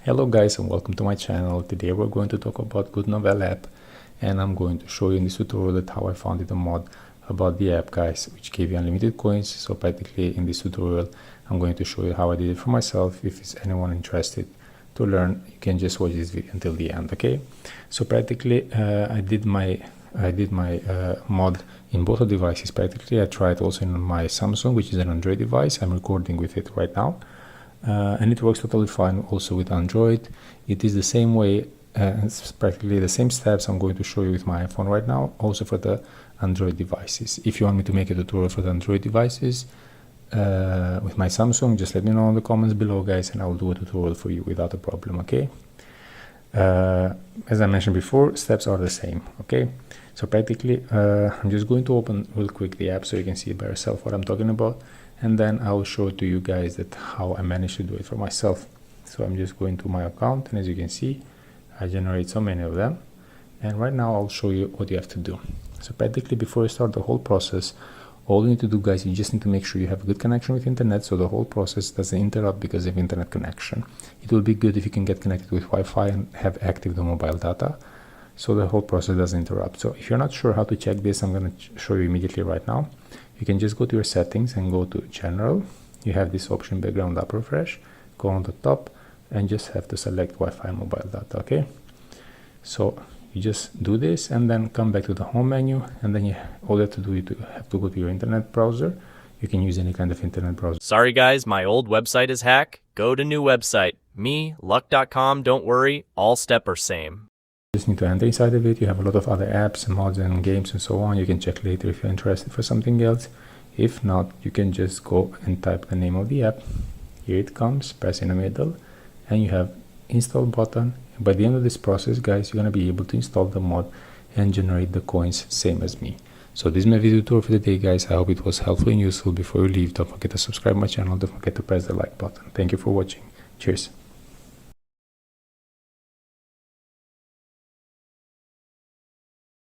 Hello guys and welcome to my channel. Today we're going to talk about Goodnovel app, and I'm going to show you in this tutorial that how I found a mod about the app, guys, which gave you unlimited coins. So practically in this tutorial I'm going to show you how I did it for myself. If it's anyone interested to learn, you can just watch this video until the end. Okay, so practically I did my mod in both devices. Practically I tried also in my Samsung, which is an Android device. I'm recording with it right now. And it works totally fine also with Android. It is the same way, it's practically the same steps I'm going to show you with my iPhone right now, also for the Android devices. If you want me to make a tutorial for the Android devices with my Samsung, just let me know in the comments below, guys, and I will do a tutorial for you without a problem. Okay, as I mentioned before, steps are the same. Okay, so practically I'm just going to open real quick the app so you can see by yourself what I'm talking about, and then I will show to you guys that how I managed to do it for myself. So I'm just going to my account, and as you can see, I generate so many of them, and right now I'll show you what you have to do. So practically before you start the whole process, all you need to do, guys, you just need to make sure you have a good connection with internet, so the whole process doesn't interrupt because of internet connection. It will be good if you can get connected with Wi-Fi and have active the mobile data, so the whole process doesn't interrupt. So if you're not sure how to check this, I'm going to show you immediately right now. You can just go to your settings and go to general. You have this option background app refresh. Go on the top and just have to select Wi-Fi and mobile data. Okay, so you just do this and then come back to the home menu, and then all you have to do is have to go to your internet browser. You can use any kind of internet browser. Sorry guys, my old website is hacked. Go to new website. Me, luck.com, don't worry, all step are same. Just need to enter inside of it. You have a lot of other apps and mods and games and so on. You can check later if you're interested for something else. If not, you can just go and type the name of the app. Here it comes, press in the middle, and you have install button. By the end of this process, guys, you're going to be able to install the mod and generate the coins same as me. So this is my video tour for the day, guys. I hope it was helpful and useful. Before you leave, don't forget to subscribe my channel. Don't forget to press the like button. Thank you for watching. Cheers.